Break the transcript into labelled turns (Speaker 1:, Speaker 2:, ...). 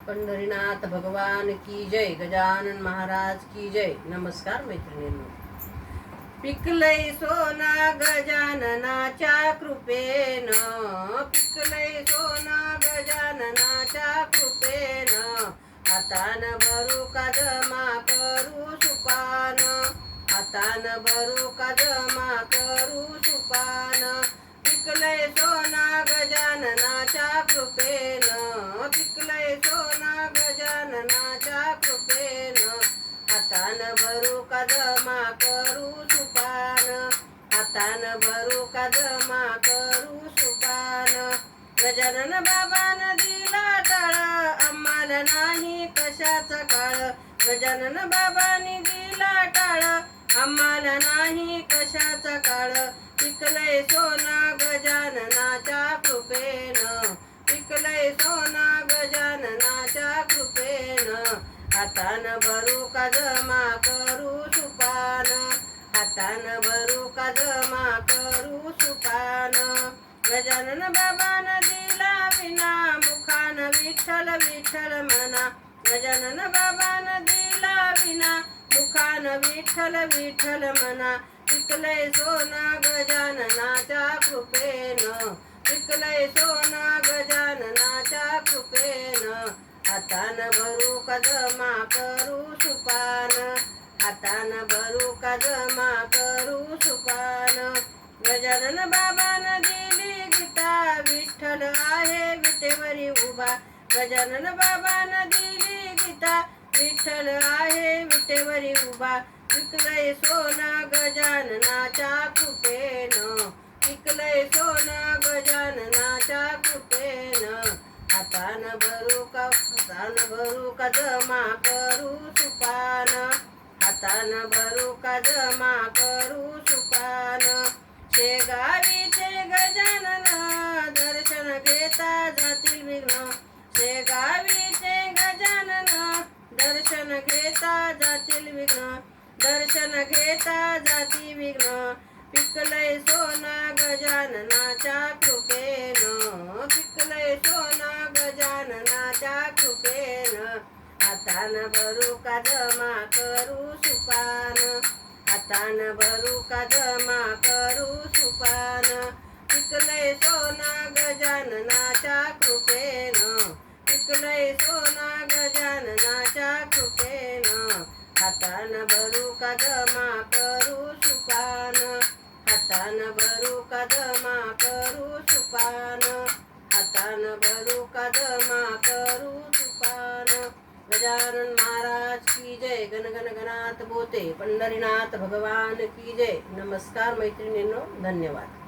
Speaker 1: पंढरीनाथ भगवान की जय, गजानन महाराज की जय। नमस्कार मैत्रिणींनो, पिकलय सोना गजाननाच्या कृपेनं, पिकलय सोना गजाननाच्या कृपेनं, हातान भरू का जमा करू सुपान, हातान भरू का जमा करू सुपान, पिकलय सोना गजाननाच्या कृपेनं, पिकलय सोना गजाननाच्या कृपेनं, हातान भरू का जमा करू सुपान, हातान भरू का जमा करू सुपान, गजानन बाबान दिला टाळ, आम्हाला नाही कशाचा काळ, गजानन बाबांनी दिला टाळ, आम्हाला नाही कशाचा काळ, पिकलय सोना गजाननाच्या कृपेनं, पिकलय सोना गजाननाच्या कृपेनं, हातान भरू का जमा करू सुपान, हातान भरू का जमा करू सुपान, गजानन बाबान दिला विना, मुखान विठ्ठल विठ्ठल म्हणा, गजानन बाबान दिला विना, मुखान विठ्ठल विठ्ठल म्हणा, पिकलय सोना गजाननाच्या कृपेनं, पिकलय सोना गजाननाच्या कृपेनं, हातान भरू का जमा करू सुपान, हातान भरू का जमा करू सुपान, गजानन बाबान दिली गीता, विठ्ठल आहे विटेवरी उभा, गजानन बाबान दिली गीता, विठ्ठल आहे विटेवरी उभा, पिकलय सोना गजाननाच्या कृपेनं, पिकलय सोना गजाननाच्या कृपेनं, हातान भरू का जमा करू सुपान, हातान भरू का जमा करू सुपान, शेगावीचे गजानन दर्शन घेता जातील विघ्न, शेगावीचे गजानन दर्शन घेता जातील विघ्न, दर्शन घेता जाती विघ्न, पिकलय सोना गजाननाच्या कृपेनं, पिकलय सोना गजाननाच्या कृपेनं, हातान भरू का जमा करू सुपान, हातान भरू का जमा करू सुपान, पिकलय सोना गजाननाच्या कृपेनं, पिकलय सोना गजाननाच्या कृपेनं, हातान भरू का जमा करू सुपान, हातान भरू का जमा करू सुपान, हातान भरू का जमा करू सुपान। गजानन महाराज की जय, गण गण गणात बोते, पंढरीनाथ भगवान की जय। नमस्कार मैत्रिणींनो, धन्यवाद।